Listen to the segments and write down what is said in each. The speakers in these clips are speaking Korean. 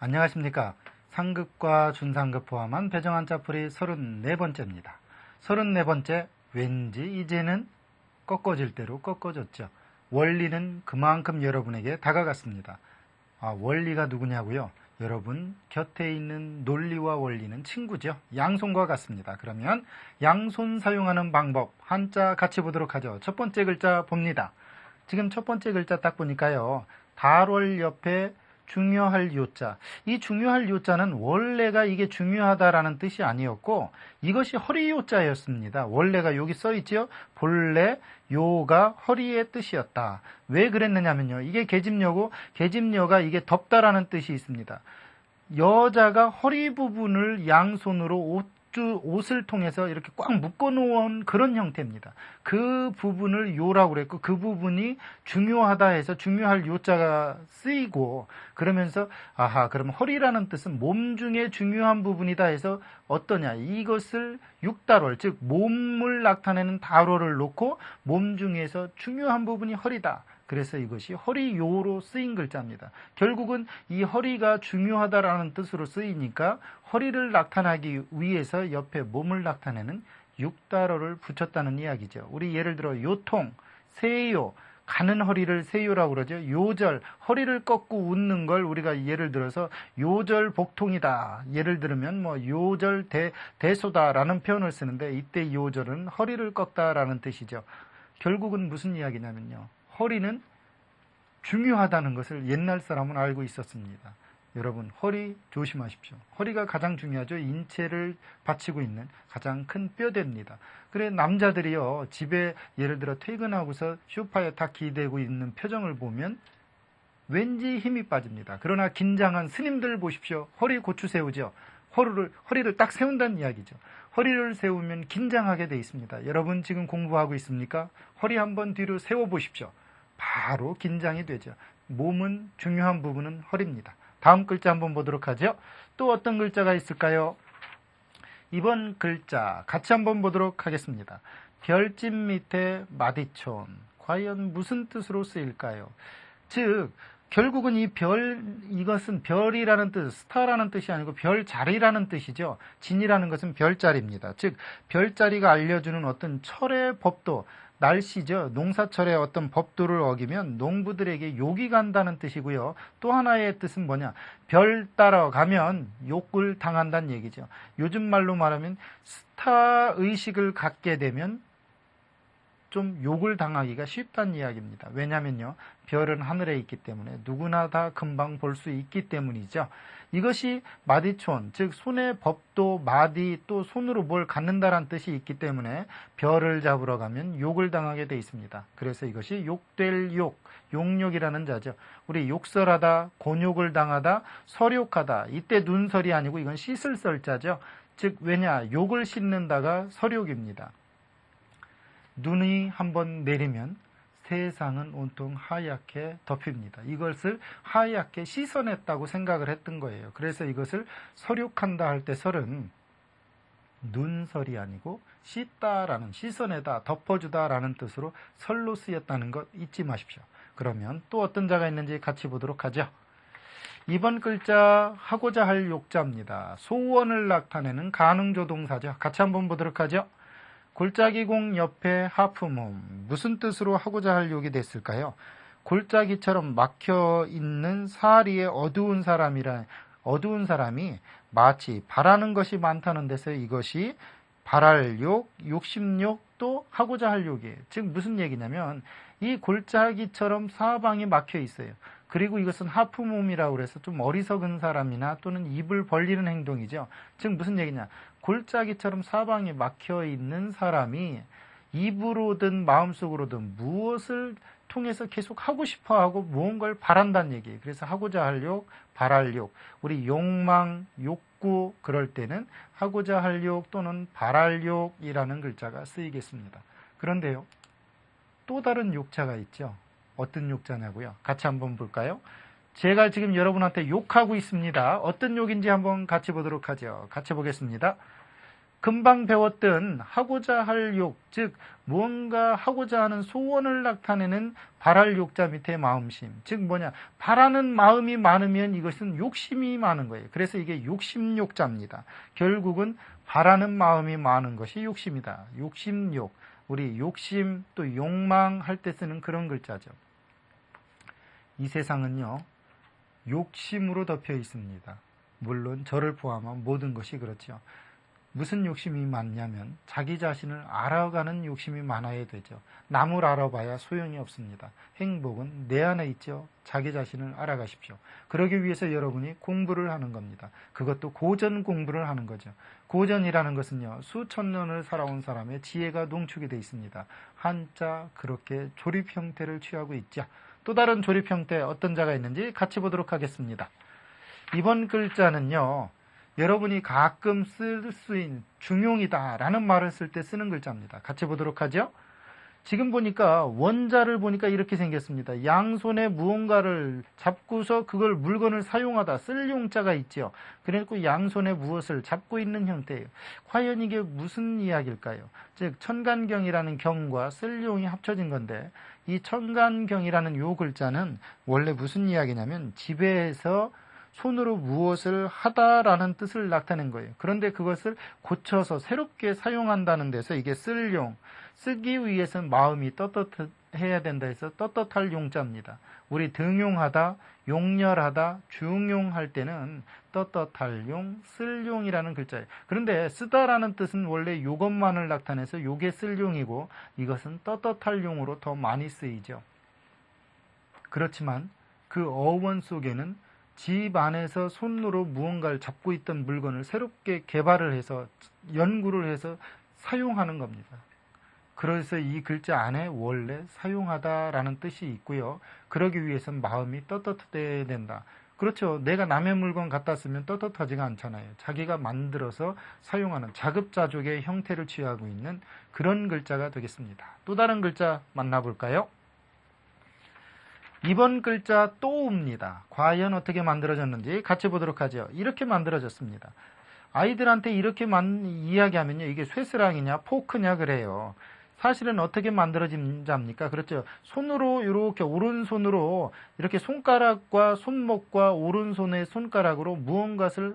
안녕하십니까. 상급과 준상급 포함한 배정한 짜풀이 34번째입니다. 34번째, 왠지 이제는 꺾어질 대로 꺾어졌죠. 원리는 그만큼 여러분에게 다가갔습니다. 원리가 누구냐고요? 여러분 곁에 있는 논리와 원리는 친구죠. 양손과 같습니다. 그러면 양손 사용하는 방법 한자 같이 보도록 하죠. 첫 번째 글자 봅니다. 지금 첫 번째 글자 딱 보니까요. 달월 옆에 중요할 요자. 이 중요할 요자는 원래가 이게 중요하다라는 뜻이 아니었고 이것이 허리 요자였습니다. 원래가 여기 써있죠. 본래 요가 허리의 뜻이었다. 왜 그랬느냐면요. 이게 계집여고 계집여가 이게 덥다라는 뜻이 있습니다. 여자가 허리 부분을 양손으로 옷을 통해서 이렇게 꽉 묶어놓은 그런 형태입니다. 그 부분을 요라고 그랬고 그 부분이 중요하다 해서 중요할 요자가 쓰이고 그러면서 그럼 허리라는 뜻은 몸 중에 중요한 부분이다 해서 어떠냐 이것을 육달월 즉 몸을 나타내는 달월을 놓고 몸 중에서 중요한 부분이 허리다. 그래서 이것이 허리요로 쓰인 글자입니다. 결국은 이 허리가 중요하다라는 뜻으로 쓰이니까 허리를 나타내기 위해서 옆에 몸을 나타내는 육달어를 붙였다는 이야기죠. 우리 예를 들어 요통, 세요, 가는 허리를 세요라고 그러죠. 요절, 허리를 꺾고 웃는 걸 우리가 예를 들어서 요절 복통이다. 예를 들면 요절 대소다라는 표현을 쓰는데 이때 요절은 허리를 꺾다라는 뜻이죠. 결국은 무슨 이야기냐면요. 허리는 중요하다는 것을 옛날 사람은 알고 있었습니다. 여러분 허리 조심하십시오. 허리가 가장 중요하죠. 인체를 받치고 있는 가장 큰 뼈대입니다. 그래 남자들이요 집에 예를 들어 퇴근하고서 소파에 딱 기대고 있는 표정을 보면 왠지 힘이 빠집니다. 그러나 긴장한 스님들 보십시오. 허리 고추 세우죠. 허리를 딱 세운다는 이야기죠. 허리를 세우면 긴장하게 돼 있습니다. 여러분 지금 공부하고 있습니까? 허리 한번 뒤로 세워 보십시오. 바로 긴장이 되죠. 몸은 중요한 부분은 허리입니다. 다음 글자 한번 보도록 하죠. 또 어떤 글자가 있을까요? 이번 글자 같이 한번 보도록 하겠습니다. 별집 밑에 마디촌. 과연 무슨 뜻으로 쓰일까요? 즉 결국은 이것은 별이라는 뜻, 스타라는 뜻이 아니고 별자리라는 뜻이죠. 진이라는 것은 별자리입니다. 즉 별자리가 알려주는 어떤 철의 법도, 날씨죠. 농사철의 어떤 법도를 어기면 농부들에게 욕이 간다는 뜻이고요. 또 하나의 뜻은 뭐냐? 별 따라가면 욕을 당한다는 얘기죠. 요즘 말로 말하면 스타 의식을 갖게 되면 좀 욕을 당하기가 쉽다는 이야기입니다. 왜냐면요. 별은 하늘에 있기 때문에 누구나 다 금방 볼 수 있기 때문이죠. 이것이 마디촌, 즉 손에 법도 마디 또 손으로 뭘 갖는다라는 뜻이 있기 때문에 별을 잡으러 가면 욕을 당하게 돼 있습니다. 그래서 이것이 욕될 욕, 욕욕이라는 자죠. 우리 욕설하다, 곤욕을 당하다, 설욕하다. 이때 눈설이 아니고 이건 씻을 설자죠. 즉 왜냐? 욕을 씻는다가 설욕입니다. 눈이 한번 내리면 세상은 온통 하얗게 덮입니다. 이것을 하얗게 씻어냈다고 생각을 했던 거예요. 그래서 이것을 설욕한다 할 때 설은 눈설이 아니고 씻다라는, 씻어내다, 덮어주다라는 뜻으로 설로 쓰였다는 것 잊지 마십시오. 그러면 또 어떤 자가 있는지 같이 보도록 하죠. 이번 글자 하고자 할 욕자입니다. 소원을 나타내는 가능조동사죠. 같이 한번 보도록 하죠. 골짜기공 옆에 하품음. 무슨 뜻으로 하고자 할 욕이 됐을까요? 골짜기처럼 막혀있는 사리에 어두운 사람이 마치 바라는 것이 많다는 데서 이것이 바랄 욕, 욕심욕, 또 하고자 할 욕이에요. 즉 무슨 얘기냐면 이 골짜기처럼 사방이 막혀 있어요. 그리고 이것은 하품음이라고 해서 좀 어리석은 사람이나 또는 입을 벌리는 행동이죠. 즉 무슨 얘기냐? 골짜기처럼 사방이 막혀 있는 사람이 입으로든 마음속으로든 무엇을 통해서 계속 하고 싶어하고 무언가를 바란다는 얘기예요. 그래서 하고자 할 욕, 바랄 욕. 우리 욕망, 욕구 그럴 때는 하고자 할 욕 또는 바랄 욕이라는 글자가 쓰이겠습니다. 그런데요. 또 다른 욕자가 있죠. 어떤 욕자냐고요? 같이 한번 볼까요? 제가 지금 여러분한테 욕하고 있습니다. 어떤 욕인지 한번 같이 보도록 하죠. 같이 보겠습니다. 금방 배웠던 하고자 할 욕, 즉 무언가 하고자 하는 소원을 나타내는 바랄 욕자 밑에 마음심, 즉 뭐냐, 바라는 마음이 많으면 이것은 욕심이 많은 거예요. 그래서 이게 욕심욕자입니다. 결국은 바라는 마음이 많은 것이 욕심이다. 욕심욕, 우리 욕심 또 욕망할 때 쓰는 그런 글자죠. 이 세상은요, 욕심으로 덮여 있습니다. 물론 저를 포함한 모든 것이 그렇죠. 무슨 욕심이 많냐면 자기 자신을 알아가는 욕심이 많아야 되죠. 남을 알아봐야 소용이 없습니다. 행복은 내 안에 있죠. 자기 자신을 알아가십시오. 그러기 위해서 여러분이 공부를 하는 겁니다. 그것도 고전 공부를 하는 거죠. 고전이라는 것은요, 수천 년을 살아온 사람의 지혜가 농축이 되어 있습니다. 한자 그렇게 조립 형태를 취하고 있죠. 또 다른 조립 형태 어떤 자가 있는지 같이 보도록 하겠습니다. 이번 글자는요, 여러분이 가끔 쓸 수 있는 중용이다 라는 말을 쓸 때 쓰는 글자입니다. 같이 보도록 하죠. 지금 보니까 원자를 보니까 이렇게 생겼습니다. 양손에 무언가를 잡고서 그걸 물건을 사용하다, 쓸 용자가 있죠. 그래서 양손에 무엇을 잡고 있는 형태예요. 과연 이게 무슨 이야기일까요? 즉 천간경이라는 경과 쓸 용이 합쳐진 건데, 이 천간경이라는 요 글자는 원래 무슨 이야기냐면 지배해서 손으로 무엇을 하다라는 뜻을 나타낸 거예요. 그런데 그것을 고쳐서 새롭게 사용한다는 데서 이게 쓸 용, 쓰기 위해서는 마음이 떳떳해야 된다 해서 떳떳할 용자입니다. 우리 등용하다, 용렬하다, 중용할 때는 떳떳할 용, 쓸 용이라는 글자예요. 그런데 쓰다라는 뜻은 원래 이것만을 나타내서 요게 쓸 용이고 이것은 떳떳할 용으로 더 많이 쓰이죠. 그렇지만 그 어원 속에는 집 안에서 손으로 무언가를 잡고 있던 물건을 새롭게 개발을 해서 연구를 해서 사용하는 겁니다. 그래서 이 글자 안에 원래 사용하다라는 뜻이 있고요. 그러기 위해서는 마음이 떳떳해야 된다. 그렇죠. 내가 남의 물건 갖다 쓰면 떳떳하지가 않잖아요. 자기가 만들어서 사용하는 자급자족의 형태를 취하고 있는 그런 글자가 되겠습니다. 또 다른 글자 만나볼까요? 이번 글자 또입니다. 과연 어떻게 만들어졌는지 같이 보도록 하죠. 이렇게 만들어졌습니다. 아이들한테 이렇게 이야기하면요, 이게 쇠스랑이냐 포크냐 그래요. 사실은 어떻게 만들어집니까? 그렇죠. 손으로 이렇게 오른손으로 이렇게 손가락과 손목과 오른손의 손가락으로 무언가를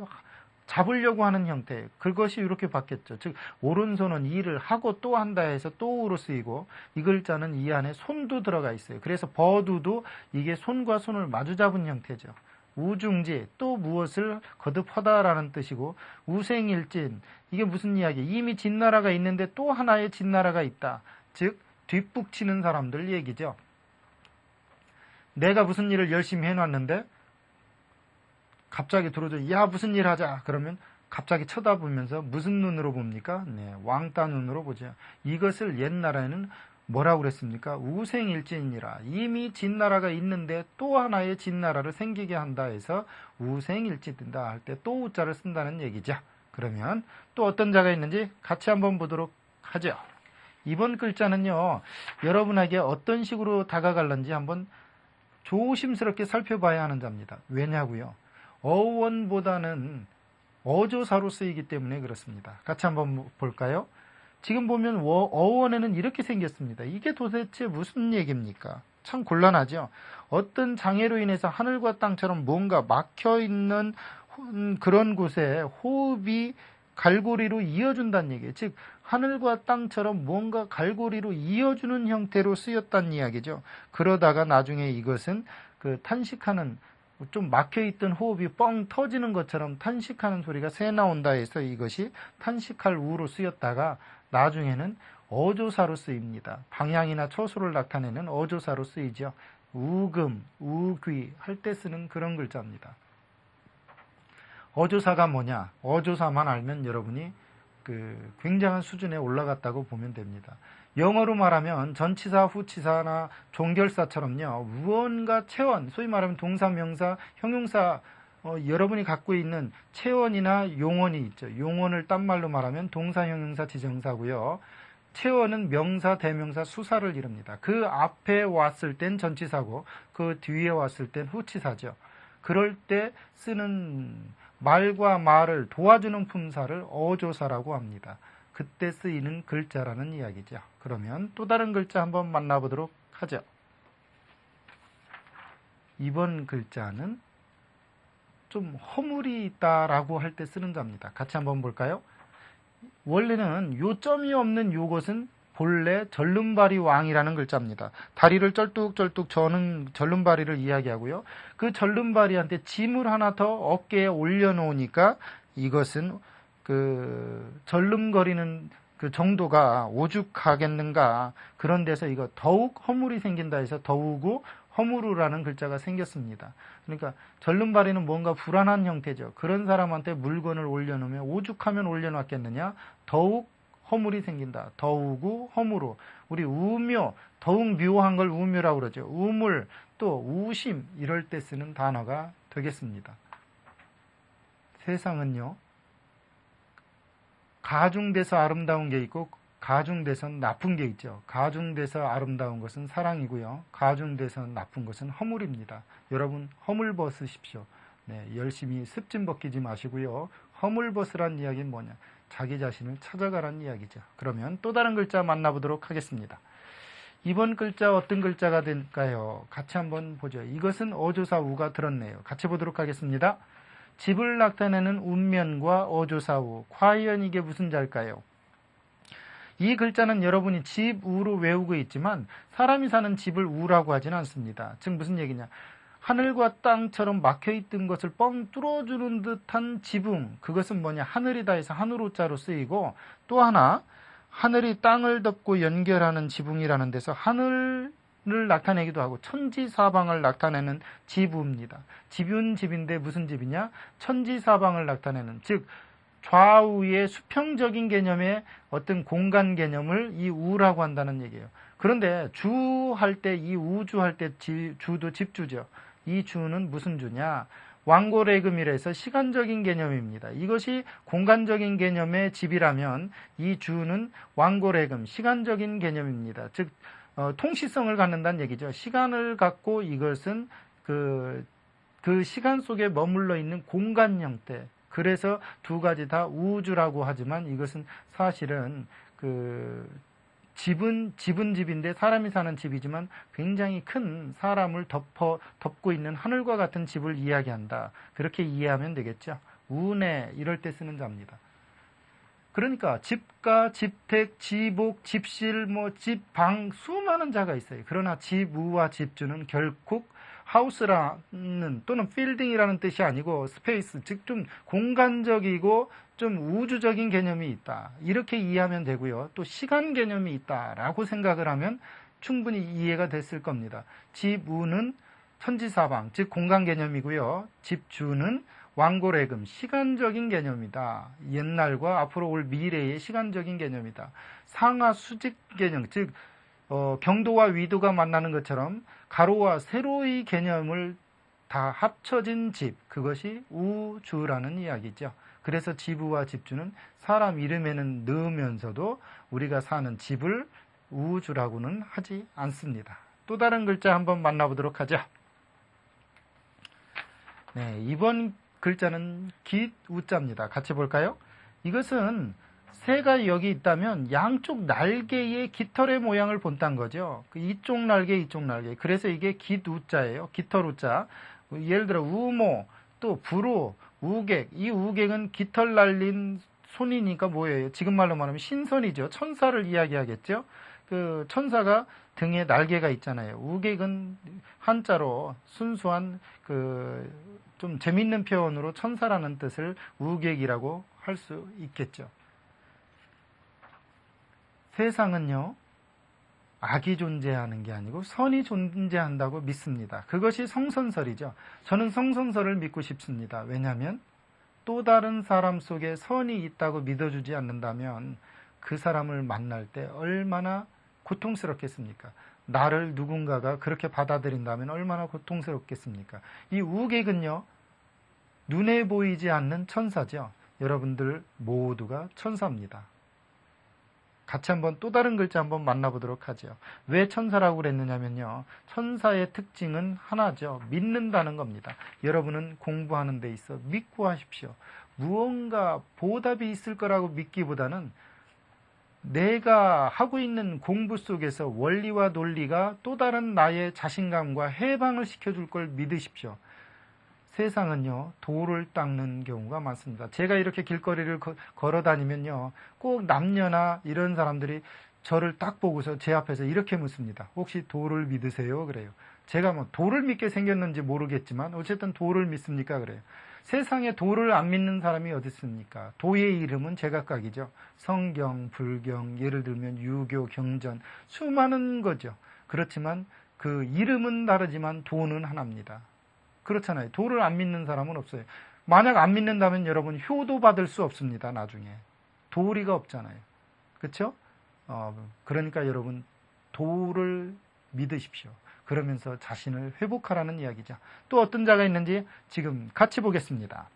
잡으려고 하는 형태, 그것이 이렇게 바뀌었죠. 즉 오른손은 일을 하고 또 한다 해서 또로 쓰이고, 이 글자는 이 안에 손도 들어가 있어요. 그래서 버두도 이게 손과 손을 마주 잡은 형태죠. 우중지, 또 무엇을 거듭하다라는 뜻이고, 우생일진, 이게 무슨 이야기? 이미 진나라가 있는데 또 하나의 진나라가 있다. 즉 뒷북치는 사람들 얘기죠. 내가 무슨 일을 열심히 해놨는데 갑자기 들어오죠. 야, 무슨 일 하자. 그러면 갑자기 쳐다보면서 무슨 눈으로 봅니까? 네, 왕따 눈으로 보죠. 이것을 옛날에는 뭐라고 그랬습니까? 우생일진이라. 이미 진나라가 있는데 또 하나의 진나라를 생기게 한다 해서 우생일진이다 할 때 또 우자를 쓴다는 얘기죠. 그러면 또 어떤 자가 있는지 같이 한번 보도록 하죠. 이번 글자는요, 여러분에게 어떤 식으로 다가갈는지 한번 조심스럽게 살펴봐야 하는 자입니다. 왜냐고요? 어원보다는 어조사로 쓰이기 때문에 그렇습니다. 같이 한번 볼까요? 지금 보면 어원에는 이렇게 생겼습니다. 이게 도대체 무슨 얘기입니까? 참 곤란하죠. 어떤 장애로 인해서 하늘과 땅처럼 뭔가 막혀있는 그런 곳에 호흡이 갈고리로 이어준다는 얘기예요. 즉 하늘과 땅처럼 뭔가 갈고리로 이어주는 형태로 쓰였다는 이야기죠. 그러다가 나중에 이것은 그 탄식하는, 좀 막혀있던 호흡이 뻥 터지는 것처럼 탄식하는 소리가 새 나온다 해서 이것이 탄식할 우로 쓰였다가 나중에는 어조사로 쓰입니다. 방향이나 처소를 나타내는 어조사로 쓰이죠. 우금, 우귀 할 때 쓰는 그런 글자입니다. 어조사가 뭐냐? 어조사만 알면 여러분이 굉장한 수준에 올라갔다고 보면 됩니다. 영어로 말하면 전치사, 후치사나 종결사처럼요, 무언가 체원, 소위 말하면 동사, 명사, 형용사, 여러분이 갖고 있는 체원이나 용언이 있죠. 용언을 딴 말로 말하면 동사, 형용사, 지정사고요. 체원은 명사, 대명사, 수사를 이룹니다. 그 앞에 왔을 땐 전치사고 그 뒤에 왔을 땐 후치사죠. 그럴 때 쓰는 말과 말을 도와주는 품사를 어조사라고 합니다. 그때 쓰이는 글자라는 이야기죠. 그러면 또 다른 글자 한번 만나보도록 하죠. 이번 글자는 좀 허물이 있다라고 할 때 쓰는 자입니다. 같이 한번 볼까요? 원래는 요점이 없는 요것은 본래 절름발이 왕이라는 글자입니다. 다리를 쩔뚝쩔뚝 저는 절름발이를 이야기하고요. 그 절름발이한테 짐을 하나 더 어깨에 올려놓으니까 이것은 그 절름거리는 그 정도가 오죽하겠는가. 그런 데서 이거 더욱 허물이 생긴다 해서 더우고 허무르라는 글자가 생겼습니다. 그러니까 절름발이는 뭔가 불안한 형태죠. 그런 사람한테 물건을 올려놓으면 오죽하면 올려놨겠느냐. 더욱 허물이 생긴다. 더우고 허무로. 우리 우묘, 더욱 묘한 걸 우묘라고 그러죠. 우물, 또 우심 이럴 때 쓰는 단어가 되겠습니다. 세상은요, 가중돼서 아름다운 게 있고 가중돼서 나쁜 게 있죠. 가중돼서 아름다운 것은 사랑이고요. 가중돼서 나쁜 것은 허물입니다. 여러분 허물 벗으십시오. 네, 열심히 습진 벗기지 마시고요. 허물 벗으란 이야기는 뭐냐? 자기 자신을 찾아가라는 이야기죠. 그러면 또 다른 글자 만나보도록 하겠습니다. 이번 글자 어떤 글자가 될까요? 같이 한번 보죠. 이것은 어조사 우가 들었네요. 같이 보도록 하겠습니다. 집을 나타내는 운면과 어조사 우. 과연 이게 무슨 자일까요? 이 글자는 여러분이 집 우로 외우고 있지만 사람이 사는 집을 우라고 하지는 않습니다. 즉 무슨 얘기냐? 하늘과 땅처럼 막혀있던 것을 뻥 뚫어주는 듯한 지붕, 그것은 뭐냐? 하늘이다 해서 하늘호자로 쓰이고, 또 하나 하늘이 땅을 덮고 연결하는 지붕이라는 데서 하늘을 나타내기도 하고 천지사방을 나타내는 지부입니다. 집은 집인데 무슨 집이냐? 천지사방을 나타내는, 즉 좌우의 수평적인 개념의 어떤 공간 개념을 이 우라고 한다는 얘기예요. 그런데 주 할 때, 이 우주 할 때 주도 집주죠. 이 주는 무슨 주냐? 왕고래금이라 해서 시간적인 개념입니다. 이것이 공간적인 개념의 집이라면 이 주는 왕고래금, 시간적인 개념입니다. 즉 통시성을 갖는다는 얘기죠. 시간을 갖고 이것은 그 시간 속에 머물러 있는 공간 형태. 그래서 두 가지 다 우주라고 하지만 이것은 사실은 집은 집인데 사람이 사는 집이지만 굉장히 큰 사람을 덮고 있는 하늘과 같은 집을 이야기한다. 그렇게 이해하면 되겠죠. 운해 이럴 때 쓰는 자입니다. 그러니까 집가, 집택, 지복, 집실, 집방 수많은 자가 있어요. 그러나 집우와 집주는 결국 하우스라는 또는 필딩이라는 뜻이 아니고 스페이스, 즉 좀 공간적이고 좀 우주적인 개념이 있다. 이렇게 이해하면 되고요. 또 시간 개념이 있다라고 생각을 하면 충분히 이해가 됐을 겁니다. 집우는 천지사방, 즉 공간 개념이고요. 집주는 왕고래금, 시간적인 개념이다. 옛날과 앞으로 올 미래의 시간적인 개념이다. 상하 수직 개념, 즉 경도와 위도가 만나는 것처럼 가로와 세로의 개념을 다 합쳐진 집, 그것이 우주라는 이야기죠. 그래서 지부와 집주는 사람 이름에는 넣으면서도 우리가 사는 집을 우주라고는 하지 않습니다. 또 다른 글자 한번 만나보도록 하죠. 네, 이번 글자는 깃우자입니다. 같이 볼까요? 이것은 새가 여기 있다면 양쪽 날개의 깃털의 모양을 본다는 거죠. 이쪽 날개, 이쪽 날개. 그래서 이게 깃우자예요. 깃털우자. 예를 들어 우모, 또 불우, 우객. 이 우객은 깃털 날린 손이니까 뭐예요? 지금 말로 말하면 신선이죠. 천사를 이야기하겠죠. 그 천사가 등에 날개가 있잖아요. 우객은 한자로 순수한 좀 재밌는 표현으로 천사라는 뜻을 우객이라고 할 수 있겠죠. 세상은요, 악이 존재하는 게 아니고 선이 존재한다고 믿습니다. 그것이 성선설이죠. 저는 성선설을 믿고 싶습니다. 왜냐하면 또 다른 사람 속에 선이 있다고 믿어주지 않는다면 그 사람을 만날 때 얼마나 고통스럽겠습니까? 나를 누군가가 그렇게 받아들인다면 얼마나 고통스럽겠습니까? 이 우객은요, 눈에 보이지 않는 천사죠. 여러분들 모두가 천사입니다. 같이 한번 또 다른 글자 한번 만나보도록 하죠. 왜 천사라고 그랬느냐면요. 천사의 특징은 하나죠. 믿는다는 겁니다. 여러분은 공부하는 데 있어 믿고 하십시오. 무언가 보답이 있을 거라고 믿기보다는 내가 하고 있는 공부 속에서 원리와 논리가 또 다른 나의 자신감과 해방을 시켜줄 걸 믿으십시오. 세상은요, 돌을 닦는 경우가 많습니다. 제가 이렇게 길거리를 걸어 다니면요, 꼭 남녀나 이런 사람들이 저를 딱 보고서 제 앞에서 이렇게 묻습니다. 혹시 돌을 믿으세요? 그래요. 제가 뭐 돌을 믿게 생겼는지 모르겠지만 어쨌든 돌을 믿습니까? 그래요. 세상에 돌을 안 믿는 사람이 어디 있습니까? 도의 이름은 제각각이죠. 성경, 불경, 예를 들면 유교, 경전, 수많은 거죠. 그렇지만 그 이름은 다르지만 도는 하나입니다. 그렇잖아요. 도를 안 믿는 사람은 없어요. 만약 안 믿는다면 여러분 효도 받을 수 없습니다. 나중에. 도리가 없잖아요. 그렇죠? 그러니까 여러분 도를 믿으십시오. 그러면서 자신을 회복하라는 이야기죠. 또 어떤 자가 있는지 지금 같이 보겠습니다.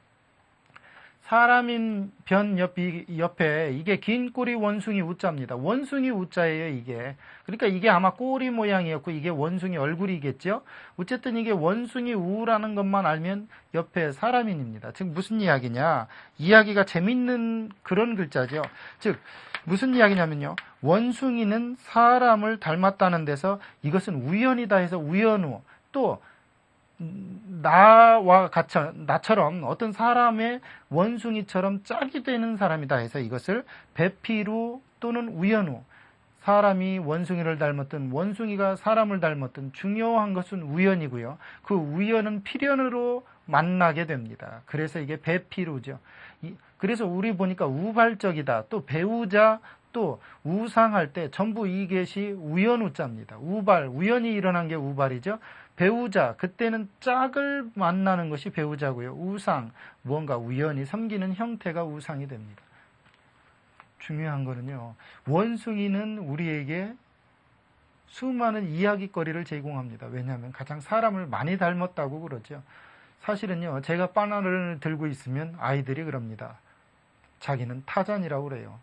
사람인 변 옆에 이게 긴 꼬리 원숭이 우자입니다. 원숭이 우자예요, 이게. 그러니까 이게 아마 꼬리 모양이었고 이게 원숭이 얼굴이겠죠. 어쨌든 이게 원숭이 우라는 것만 알면 옆에 사람인입니다. 즉 무슨 이야기냐? 이야기가 재밌는 그런 글자죠. 즉 무슨 이야기냐면요. 원숭이는 사람을 닮았다는 데서 이것은 우연이다 해서 우연우, 또 나처럼 어떤 사람의 원숭이처럼 짝이 되는 사람이다 해서 이것을 배피루 또는 우연우, 사람이 원숭이를 닮았든 원숭이가 사람을 닮았든 중요한 것은 우연이고요. 그 우연은 필연으로 만나게 됩니다. 그래서 이게 배피루죠. 그래서 우리 보니까 우발적이다, 또 배우자, 또 우상할 때 전부 이것이 우연우자입니다. 우발, 우연히 일어난 게 우발이죠. 배우자, 그때는 짝을 만나는 것이 배우자고요. 우상, 무언가 우연히 섬기는 형태가 우상이 됩니다. 중요한 거는요, 원숭이는 우리에게 수많은 이야기거리를 제공합니다. 왜냐하면 가장 사람을 많이 닮았다고 그러죠. 사실은요, 제가 바나나를 들고 있으면 아이들이 그럽니다. 자기는 타잔이라고 그래요.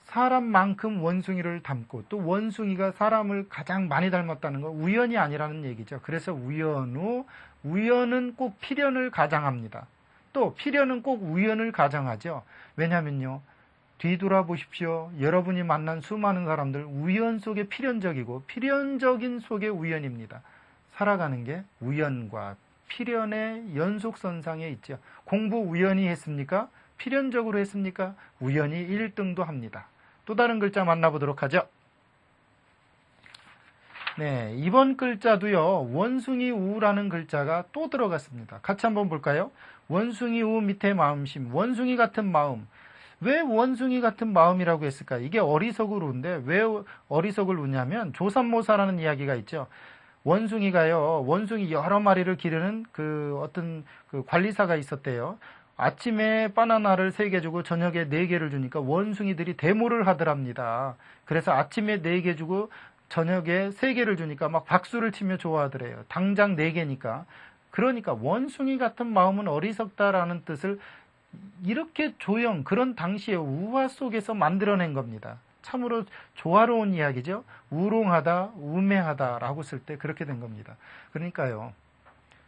사람만큼 원숭이를 닮고 또 원숭이가 사람을 가장 많이 닮았다는 건 우연이 아니라는 얘기죠. 그래서 우연은 꼭 필연을 가장합니다. 또 필연은 꼭 우연을 가장하죠. 왜냐면요, 뒤돌아보십시오. 여러분이 만난 수많은 사람들 우연 속에 필연적이고 필연적인 속에 우연입니다. 살아가는 게 우연과 필연의 연속선상에 있죠. 공부 우연히 했습니까? 필연적으로 했습니까? 우연히 1등도 합니다. 또 다른 글자 만나보도록 하죠. 네, 이번 글자도요, 원숭이 우라는 글자가 또 들어갔습니다. 같이 한번 볼까요? 원숭이 우 밑에 마음심, 원숭이 같은 마음. 왜 원숭이 같은 마음이라고 했을까요? 이게 어리석을 우인데 왜 어리석을 우냐면 조삼모사라는 이야기가 있죠. 원숭이가요, 원숭이 여러 마리를 기르는 어떤 관리사가 있었대요. 아침에 바나나를 3개 주고 저녁에 4개를 주니까 원숭이들이 데모를 하더랍니다. 그래서 아침에 4개 주고 저녁에 3개를 주니까 막 박수를 치며 좋아하더래요. 당장 4개니까. 그러니까 원숭이 같은 마음은 어리석다라는 뜻을 이렇게 그런 당시의 우화 속에서 만들어낸 겁니다. 참으로 조화로운 이야기죠. 우롱하다, 우매하다라고 쓸 때 그렇게 된 겁니다. 그러니까요,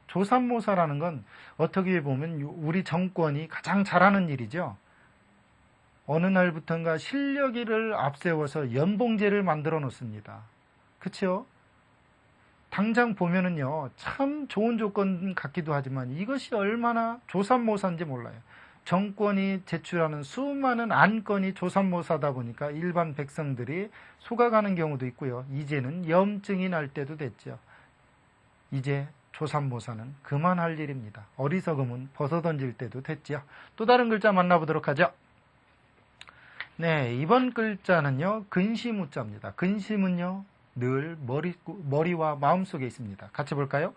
조삼모사라는 건 어떻게 보면 우리 정권이 가장 잘하는 일이죠. 어느 날부턴가 실력을 앞세워서 연봉제를 만들어 놓습니다. 그렇죠? 당장 보면은요, 참 좋은 조건 같기도 하지만 이것이 얼마나 조삼모사인지 몰라요. 정권이 제출하는 수많은 안건이 조삼모사다 보니까 일반 백성들이 속아가는 경우도 있고요. 이제는 염증이 날 때도 됐죠. 이제 조삼모사는 그만할 일입니다. 어리석음은 벗어던질 때도 됐죠. 또 다른 글자 만나보도록 하죠. 네, 이번 글자는요, 근심우자입니다. 근심은요, 늘 머리와 마음속에 있습니다. 같이 볼까요?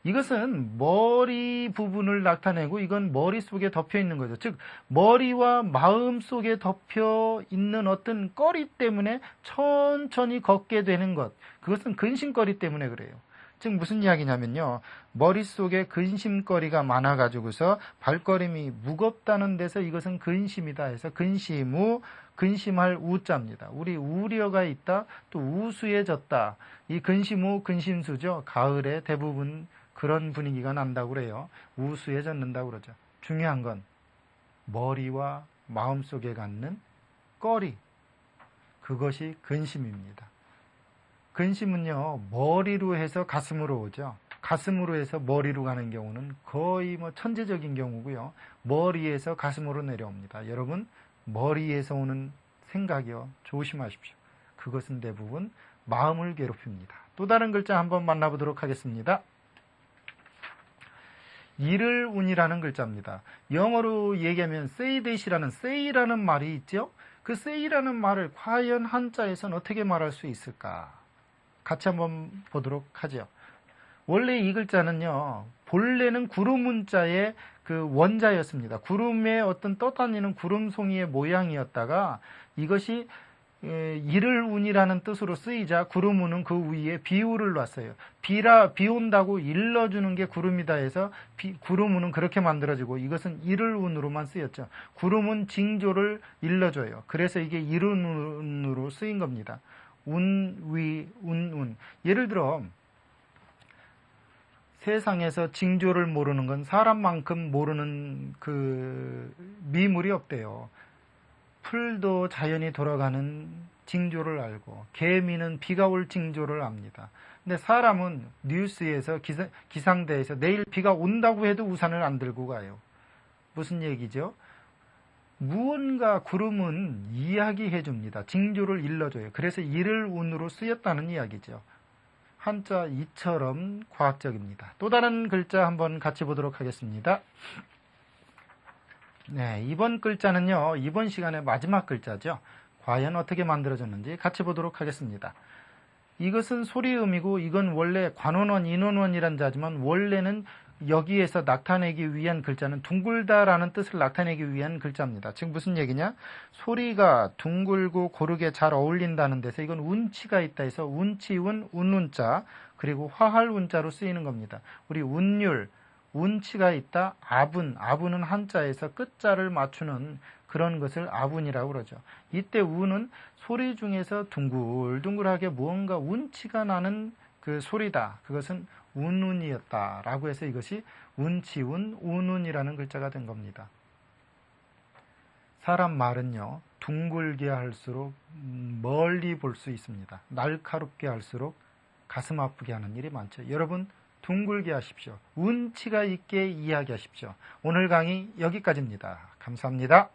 이것은 머리 부분을 나타내고 이건 머릿속에 덮여 있는 거죠. 즉 머리와 마음 속에 덮여 있는 어떤 꺼리 때문에 천천히 걷게 되는 것, 그것은 근심거리 때문에 그래요. 즉 무슨 이야기냐면요. 머릿속에 근심거리가 많아가지고서 발걸음이 무겁다는 데서 이것은 근심이다 해서 근심우, 근심할 우자입니다. 우리 우려가 있다, 또 우수해졌다. 이 근심우, 근심수죠. 가을에 대부분 그런 분위기가 난다고 그래요. 우수해졌는다고 그러죠. 중요한 건 머리와 마음속에 갖는 꺼리, 그것이 근심입니다. 근심은요, 머리로 해서 가슴으로 오죠. 가슴으로 해서 머리로 가는 경우는 거의 천재적인 경우고요. 머리에서 가슴으로 내려옵니다. 여러분, 머리에서 오는 생각이요, 조심하십시오. 그것은 대부분 마음을 괴롭힙니다. 또 다른 글자 한번 만나보도록 하겠습니다. 이를 운이라는 글자입니다. 영어로 얘기하면 say that이라는 say라는 말이 있죠. 그 say라는 말을 과연 한자에서는 어떻게 말할 수 있을까? 같이 한번 보도록 하죠. 원래 이 글자는요, 본래는 구름 문자의 그 원자였습니다. 구름의 어떤 떠다니는 구름송이의 모양이었다가 이것이 이를 운이라는 뜻으로 쓰이자 구름운은 그 위에 비우를 놨어요. 비 온다고 일러주는 게 구름이다 해서 구름운은 그렇게 만들어지고 이것은 이를 운으로만 쓰였죠. 구름은 징조를 일러줘요. 그래서 이게 이를 운으로 쓰인 겁니다. 운, 위, 운. 예를 들어 세상에서 징조를 모르는 건 사람만큼 모르는 그 미물이 없대요. 풀도 자연이 돌아가는 징조를 알고 개미는 비가 올 징조를 압니다. 근데 사람은 뉴스에서 기상대에서 내일 비가 온다고 해도 우산을 안 들고 가요. 무슨 얘기죠? 무언가 구름은 이야기해 줍니다. 징조를 일러줘요. 그래서 이를 운으로 쓰였다는 이야기죠. 한자 이처럼 과학적입니다. 또 다른 글자 한번 같이 보도록 하겠습니다. 네, 이번 글자는요, 이번 시간의 마지막 글자죠. 과연 어떻게 만들어졌는지 같이 보도록 하겠습니다. 이것은 소리음이고 이건 원래 관원원, 인원원이란 자지만 원래는 여기에서 나타내기 위한 글자는 둥글다라는 뜻을 나타내기 위한 글자입니다. 즉 무슨 얘기냐? 소리가 둥글고 고르게 잘 어울린다는 데서 이건 운치가 있다 해서 운치운, 운운자, 그리고 화할 운자로 쓰이는 겁니다. 우리 운율, 운치가 있다, 아분은 한자에서 끝자를 맞추는 그런 것을 아분이라고 그러죠. 이때 운은 소리 중에서 둥글둥글하게 무언가 운치가 나는 그 소리다. 그것은 운운이었다라고 해서 이것이 운치운, 운운이라는 글자가 된 겁니다. 사람 말은요, 둥글게 할수록 멀리 볼 수 있습니다. 날카롭게 할수록 가슴 아프게 하는 일이 많죠. 여러분, 둥글게 하십시오. 운치가 있게 이야기하십시오. 오늘 강의 여기까지입니다. 감사합니다.